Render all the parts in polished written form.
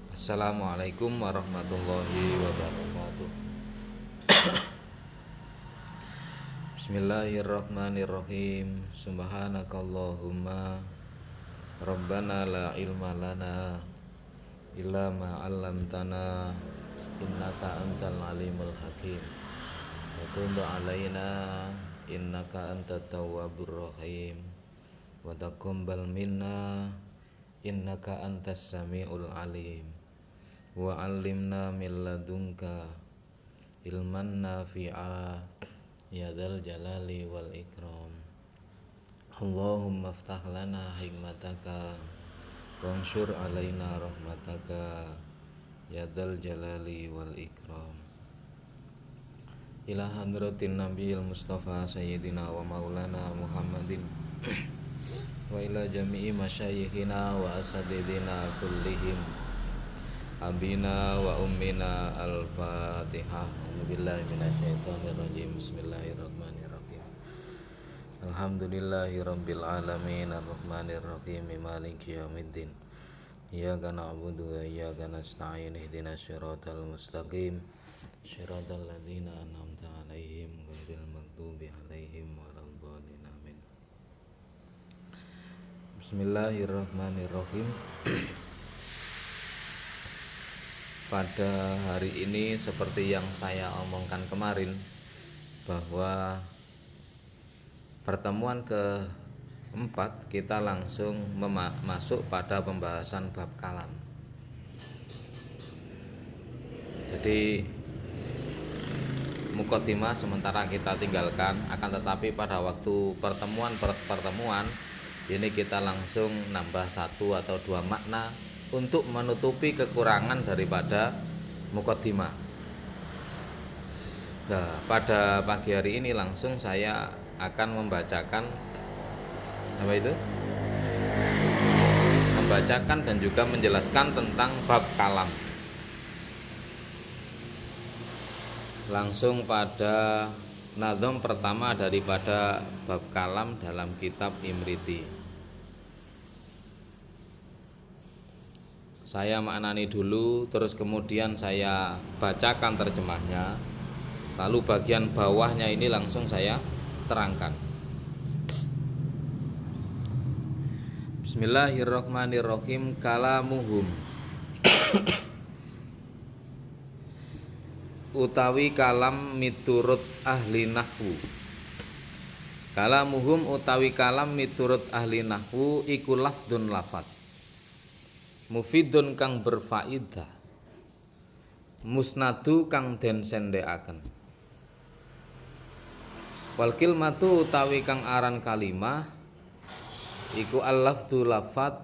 Assalamualaikum warahmatullahi wabarakatuh. Bismillahirrahmanirrahim. Subhanakallahumma Rabbana la ilma lana illa ma 'allamtana innaka antal alimul hakim. Wa tub 'alaina innaka antat tawwabur rahim. Wa taqabbal minna innaka antas samiul alim. Wa 'allimna min ladunka ilman nafi'a ya dzal jalali wal ikram. Allahumma aftah lana hikmataka wansyur alaina rahmataka ya dzal jalali wal ikram. Ila hadratin nabiyil mustafa sayyidina wa maulana Muhammadin wa ila jami'i masyayikhina wa asadidina kullihim abina wa ummina al-fatihah. Billahi minasyaitonir rajim. Bismillahirrahmanirrahim. Alhamdulillahi rabbil alamin arrahmanir rahim maliki yaumiddin. Iyyaka na'budu wa iyyaka nasta'in ihdinas siratal mustaqim siratal ladzina an'amta 'alaihim ghairil maghdubi 'alaihim waladdallin amin. Bismillahirrahmanirrahim. Pada hari ini seperti yang saya omongkan kemarin, bahwa pertemuan keempat kita langsung masuk pada pembahasan bab kalam. Jadi mukaddimah sementara kita tinggalkan, akan tetapi pada waktu pertemuan ini kita langsung nambah satu atau dua makna untuk menutupi kekurangan daripada mukaddimah. Nah, pada pagi hari ini langsung saya akan membacakan apa itu? Membacakan dan juga menjelaskan tentang bab kalam. Langsung pada nazam pertama daripada bab kalam dalam kitab Imriti. Saya maknani dulu, terus kemudian saya bacakan terjemahnya, lalu bagian bawahnya ini langsung saya terangkan. Bismillahirrahmanirrahim. Kalamuhum utawi kalam miturut ahli nahwu. Kalamuhum utawi kalam miturut ahli nahwu iku lafdun lafat, mufidun kang berfaidah, musnadu kang den sendhekaken. Wal kilmatu utawi kang aran kalimah iku al-lafdzu lafat,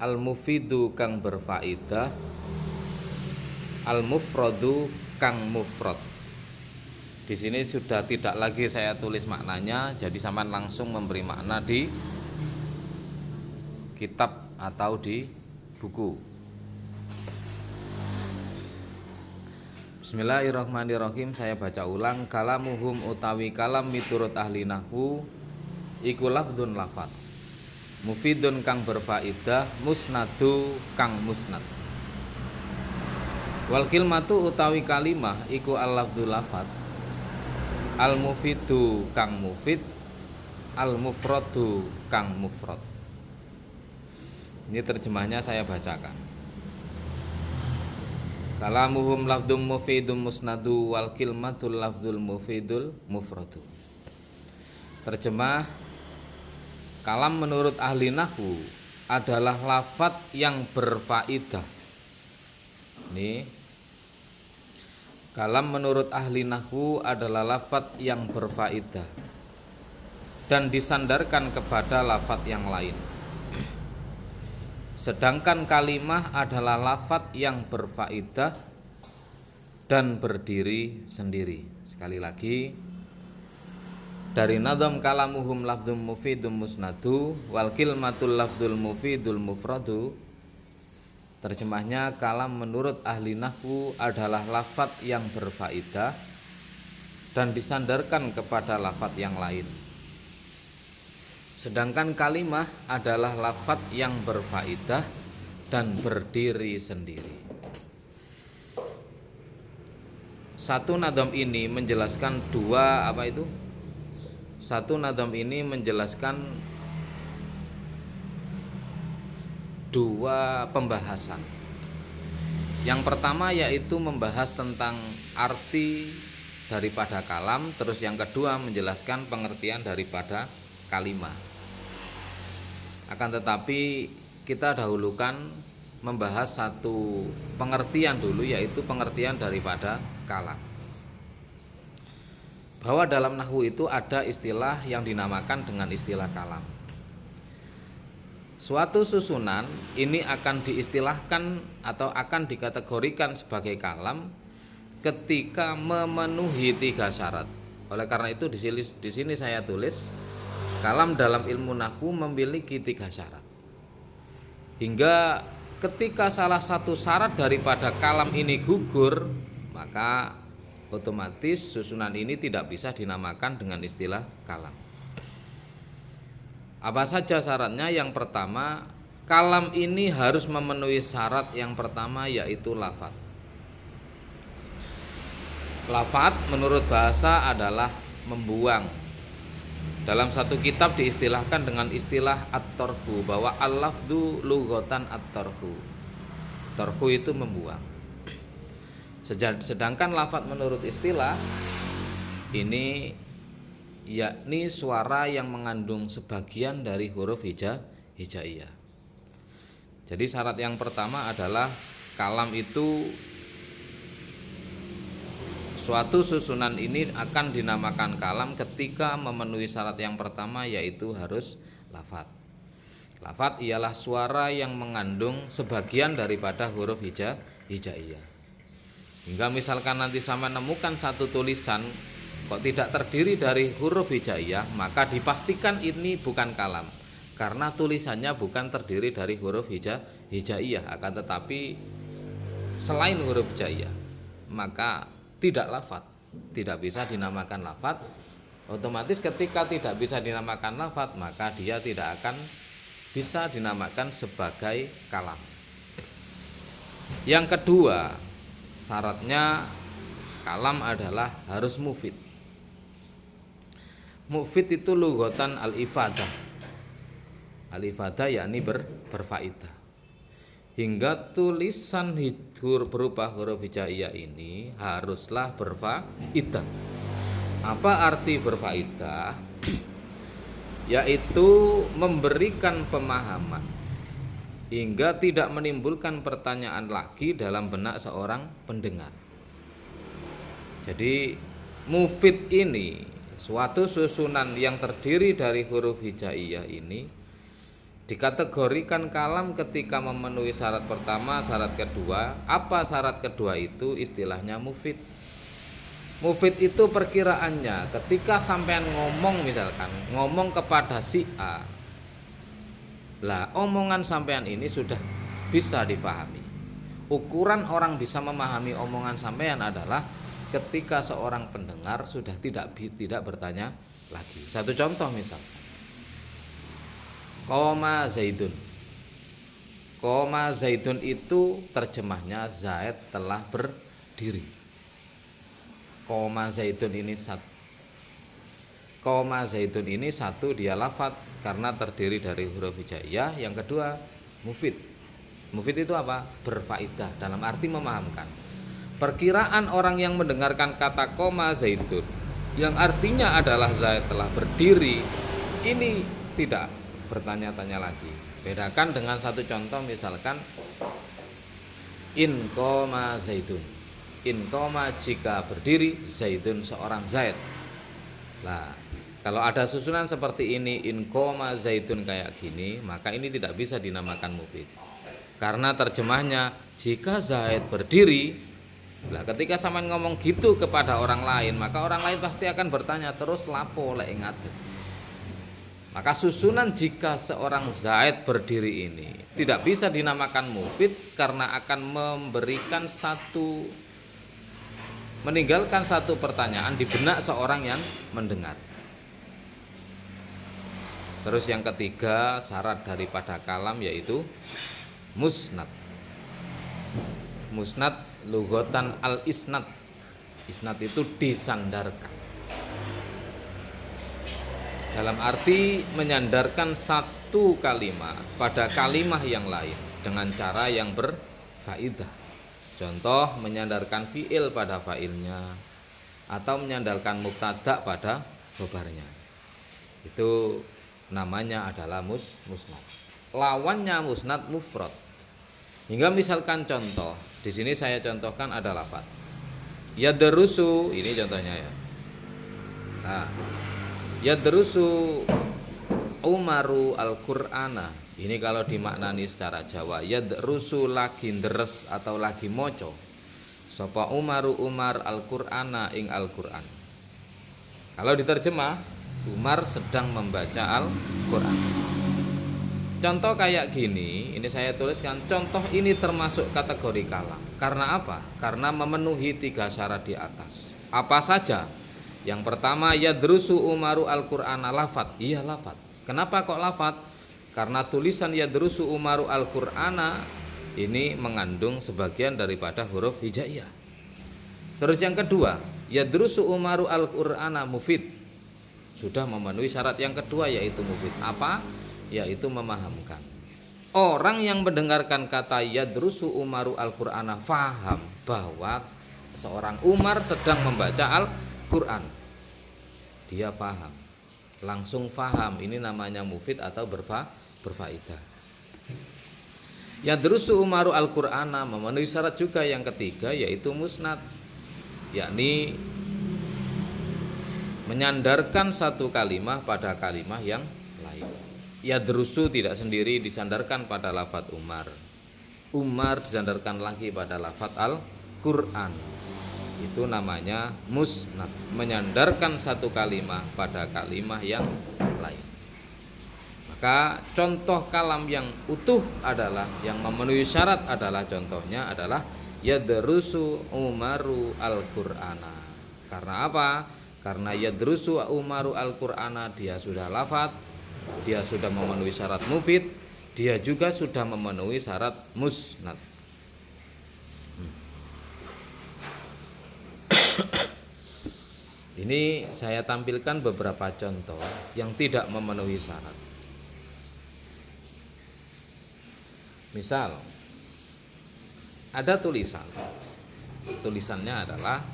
al-mufidu kang berfaidah, al-mufradu kang mufrad. Di sini sudah tidak lagi saya tulis maknanya, jadi sampean langsung memberi makna di kitab atau di buku. Bismillahirrahmanirrahim. Saya baca ulang. Kalamuhum utawi kalam miturut ahli nahwu iku lafdzun lafat, mufidun kang berfaidah, musnadu kang musnad. Wal kilmatu utawi kalimah iku al-lafdzul lafat, al mufidu kang mufid, al mufradu kang mufrad. Ini terjemahnya saya bacakan. Kalamuhum lafdum mufidum musnadu wal kilmatul lafdul mufidul mufradu. Terjemah, kalam menurut ahli nahwu adalah lafadz yang berfaidah. Ini kalam menurut ahli nahwu adalah lafadz yang berfaidah dan disandarkan kepada lafadz yang lain. Sedangkan kalimah adalah lafadz yang berfaidah dan berdiri sendiri. Sekali lagi, dari nazam kalamuhum lafdzum mufidum musnadu wal kilmatul lafdzul mufidul mufradu. Terjemahnya, kalam menurut ahli nahwu adalah lafadz yang berfaidah dan disandarkan kepada lafadz yang lain. Sedangkan kalimah adalah lafadz yang berfaedah dan berdiri sendiri. Satu nadam ini menjelaskan dua pembahasan. Yang pertama yaitu membahas tentang arti daripada kalam, terus yang kedua menjelaskan pengertian daripada kalimah. Akan tetapi kita dahulukan membahas satu pengertian dulu, yaitu pengertian daripada kalam. Bahwa dalam nahwu itu ada istilah yang dinamakan dengan istilah kalam. Suatu susunan ini akan diistilahkan atau akan dikategorikan sebagai kalam ketika memenuhi 3 syarat. Oleh karena itu di sini saya tulis kalam dalam ilmu nahwu memiliki 3 syarat. Hingga ketika salah satu syarat daripada kalam ini gugur, maka otomatis susunan ini tidak bisa dinamakan dengan istilah kalam. Apa saja syaratnya? Yang pertama, kalam ini harus memenuhi syarat yang pertama, yaitu lafadz. Lafadz menurut bahasa adalah membuang. Dalam satu kitab diistilahkan dengan istilah at-tarhu, bahwa al-lafdhu lughatan at-tarhu. Tarhu itu membuang. Sedangkan lafadz menurut istilah ini yakni suara yang mengandung sebagian dari huruf hijaiyah. Jadi syarat yang pertama adalah kalam itu, suatu susunan ini akan dinamakan kalam ketika memenuhi syarat yang pertama, yaitu harus lafadz. Lafadz ialah suara yang mengandung sebagian daripada huruf hijaiyah. Hingga misalkan nanti sama menemukan satu tulisan kok tidak terdiri dari huruf hijaiyah, maka dipastikan ini bukan kalam, karena tulisannya bukan terdiri dari huruf hijaiyah, akan tetapi selain huruf hijaiyah, maka tidak lafadz, tidak bisa dinamakan lafadz. Otomatis ketika tidak bisa dinamakan lafadz, maka dia tidak akan bisa dinamakan sebagai kalam. Yang kedua, syaratnya kalam adalah harus mufid. Mufid itu lughatan al-ifadah. Al-ifadah yakni berfaedah. Hingga tulisan berupa huruf hijaiyah ini haruslah berfaedah. Apa arti berfaedah? Yaitu memberikan pemahaman hingga tidak menimbulkan pertanyaan lagi dalam benak seorang pendengar. Jadi mufid ini, suatu susunan yang terdiri dari huruf hijaiyah ini, dikategorikan kalam ketika memenuhi syarat pertama, syarat kedua. Apa syarat kedua itu? Istilahnya mufid. Mufid itu perkiraannya ketika sampean ngomong, misalkan ngomong kepada si A, lah omongan sampean ini sudah bisa dipahami. Ukuran orang bisa memahami omongan sampean adalah ketika seorang pendengar sudah tidak bertanya lagi. Satu contoh misalkan, Qoma Zaidun. Qoma Zaidun itu terjemahnya Zaid telah berdiri. Qoma Zaidun ini satu dia lafadz karena terdiri dari huruf hijaiyah. Yang kedua mufid. Mufid itu apa? Berfaedah, dalam arti memahamkan. Perkiraan orang yang mendengarkan kata Qoma Zaidun yang artinya adalah Zaid telah berdiri, ini tidak bertanya-tanya lagi. Bedakan dengan satu contoh, misalkan in qoma Zaidun. In qoma jika berdiri, Zaidun seorang Zaid. Nah, kalau ada susunan seperti ini, in qoma Zaidun kayak gini, maka ini tidak bisa dinamakan mufid. Karena terjemahnya jika Zaid berdiri, lah ketika sampean ngomong gitu kepada orang lain, maka orang lain pasti akan bertanya terus lapo lek ngaten. Maka susunan jika seorang Zaid berdiri ini tidak bisa dinamakan mufid karena akan meninggalkan satu pertanyaan di benak seorang yang mendengar. Terus yang ketiga, syarat daripada kalam yaitu musnad. Musnad lughatan al-isnad. Isnad itu disandarkan. Dalam arti menyandarkan satu kalimat pada kalimat yang lain dengan cara yang berfaedah. Contoh menyandarkan fiil pada failnya atau menyandarkan mubtada pada khobarnya. Itu namanya adalah musnad. Lawannya musnad mufrad. Hingga misalkan contoh, di sini saya contohkan ada lafaz yadrusu, ini contohnya ya. Nah, yadrusu Umaru al-Qur'ana. Ini kalau dimaknani secara Jawa, yadrusu lagi deres atau lagi moco. Sapa Umaru Umar al-Qur'ana ing Al-Qur'an. Kalau diterjemah, Umar sedang membaca Al-Qur'an. Contoh kayak gini, ini saya tuliskan, contoh ini termasuk kategori kalam. Karena apa? Karena memenuhi 3 syarat di atas. Apa saja? Yang pertama, yadrusu Umaru al-Qur'ana, lafat. Iya lafat. Kenapa kok lafat? Karena tulisan yadrusu Umaru al-Qur'ana ini mengandung sebagian daripada huruf hijaiyah. Terus yang kedua, yadrusu Umaru al-Qur'ana mufid. Sudah memenuhi syarat yang kedua, yaitu mufid. Apa? Yaitu memahamkan. Orang yang mendengarkan kata yadrusu Umaru al-Qur'ana faham bahwa seorang Umar sedang membaca Al-Qur'an. Dia paham, langsung faham. Ini namanya mufid atau berfaedah. Yadrusu Umaru al-Qur'ana memenuhi syarat juga yang ketiga, yaitu musnad, yakni menyandarkan satu kalimat pada kalimat yang lain. Yadrusu tidak sendiri disandarkan pada lafaz Umar. Umar disandarkan lagi pada lafaz Al-Qur'an. Itu namanya musnad, menyandarkan satu kalimat pada kalimat yang lain. Maka contoh kalam yang utuh adalah, yang memenuhi syarat adalah, contohnya adalah yadrusu Umaru al-Qur'ana. Karena apa? Karena yadrusu Umaru al-Qur'ana, dia sudah lafaz, dia sudah memenuhi syarat mufid, dia juga sudah memenuhi syarat musnad. Ini saya tampilkan beberapa contoh yang tidak memenuhi syarat. Misal, ada tulisannya adalah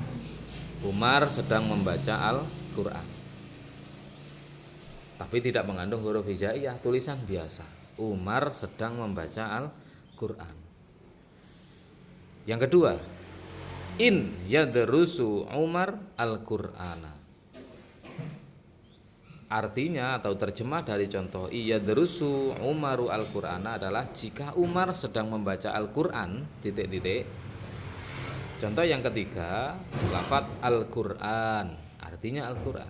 Umar sedang membaca Al-Qur'an, tapi tidak mengandung huruf hijaiyah, tulisan biasa, Umar sedang membaca Al-Qur'an. Yang kedua, in yadrusu Umar al-Qur'ana. Artinya atau terjemah dari contoh yadrusu Umaru al-Qur'ana adalah jika Umar sedang membaca Al-Qur'an, titik-titik. Contoh yang ketiga, lafaz Al-Qur'an, artinya Al-Qur'an.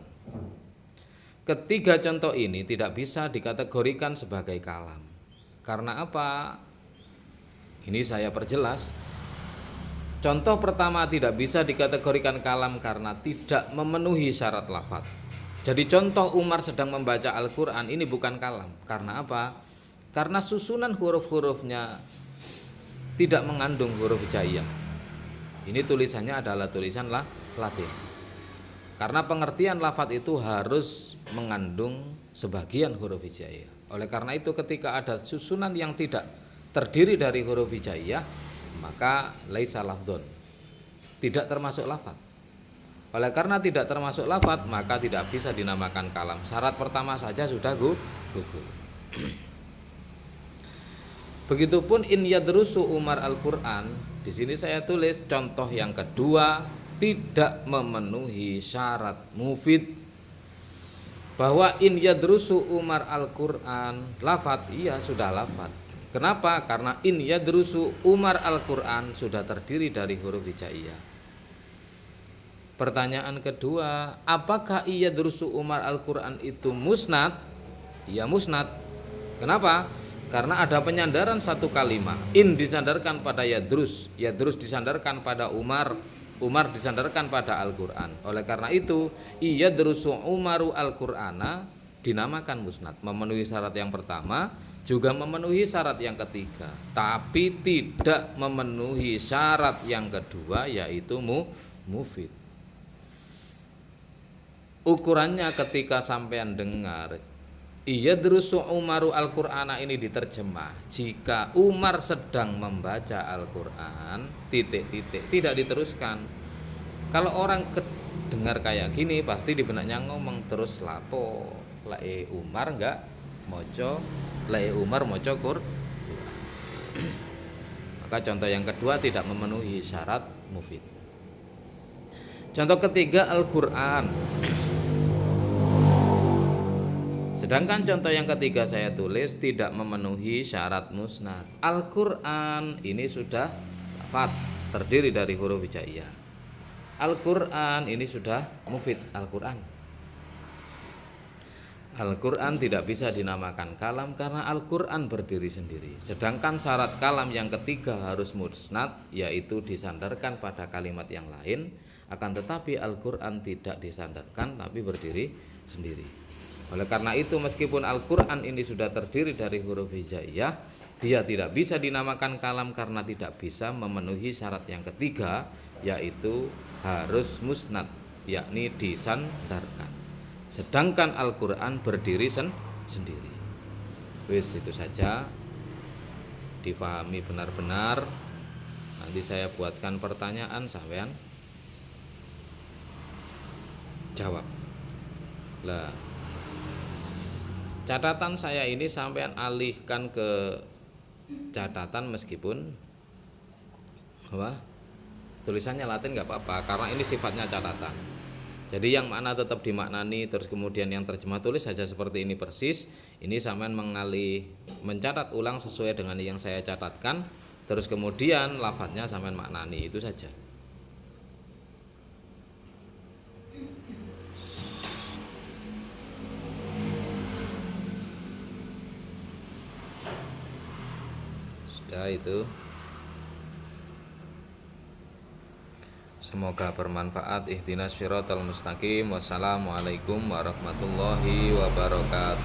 Ketiga contoh ini tidak bisa dikategorikan sebagai kalam. Karena apa? Ini saya perjelas. Contoh pertama tidak bisa dikategorikan kalam karena tidak memenuhi syarat lafaz. Jadi contoh Umar sedang membaca Al-Qur'an ini bukan kalam. Karena apa? Karena susunan huruf-hurufnya tidak mengandung huruf hijaiyah. Ini tulisannya adalah tulisan Latin. Karena pengertian lafaz itu harus mengandung sebagian huruf hijaiyah. Oleh karena itu ketika ada susunan yang tidak terdiri dari huruf hijaiyah, maka laisa lafdzun, tidak termasuk lafaz. Oleh karena tidak termasuk lafaz, maka tidak bisa dinamakan kalam. Syarat pertama saja sudah gugur. Begitupun in yadrusu Umar al-Qur'an. Di sini saya tulis contoh yang kedua tidak memenuhi syarat mufid. Bahwa in yadrusu Umar al-Qur'an lafaz, iya sudah lafaz. Kenapa? Karena in yadrusu Umar al-Qur'an sudah terdiri dari huruf hijaiyah. Pertanyaan kedua, apakah yadrusu Umar al-Qur'an itu musnad? Ya musnad. Kenapa? Karena ada penyandaran satu kalimat. In disandarkan pada yadrus, yadrus disandarkan pada Umar, Umar disandarkan pada Al-Qur'an. Oleh karena itu, yadrusu Umaru al-Qur'ana dinamakan musnad, memenuhi syarat yang pertama, juga memenuhi syarat yang ketiga, tapi tidak memenuhi syarat yang kedua, yaitu mufid. Ukurannya ketika sampean dengar Iyadrusu Umaru Al-Qur'ana ini diterjemah, jika Umar sedang membaca Al-Qur'an titik-titik, tidak diteruskan. Kalau orang dengar kayak gini pasti di benaknya ngomong terus lapo lae Umar enggak moco, lae Umar moco Qur'an. Maka contoh yang kedua tidak memenuhi syarat mufid. Contoh ketiga Al-Qur'an. Sedangkan contoh yang ketiga saya tulis tidak memenuhi syarat musnad. Al-Qur'an ini sudah lafaz, terdiri dari huruf hijaiyah. Al-Qur'an ini sudah mufid. Al-Qur'an tidak bisa dinamakan kalam karena Al-Qur'an berdiri sendiri. Sedangkan syarat kalam yang ketiga harus musnad, yaitu disandarkan pada kalimat yang lain. Akan tetapi Al-Qur'an tidak disandarkan tapi berdiri sendiri. Oleh karena itu meskipun Al-Qur'an ini sudah terdiri dari huruf hijaiyah, dia tidak bisa dinamakan kalam karena tidak bisa memenuhi syarat yang ketiga, yaitu harus musnad, yakni disandarkan. Sedangkan Al-Qur'an berdiri sendiri. Wis itu saja, difahami benar-benar. Nanti saya buatkan pertanyaan, sampean jawab. Lah, catatan saya ini sampean alihkan ke catatan meskipun tulisannya Latin nggak apa-apa karena ini sifatnya catatan. Jadi yang makna tetap dimaknani, terus kemudian yang terjemah tulis saja seperti ini persis. Ini sampean mencatat ulang sesuai dengan yang saya catatkan, terus kemudian lafadznya sampean maknani, itu saja. Itu semoga bermanfaat. Ihdinas syiratal mustaqim. Wassalamualaikum warahmatullahi wabarakatuh.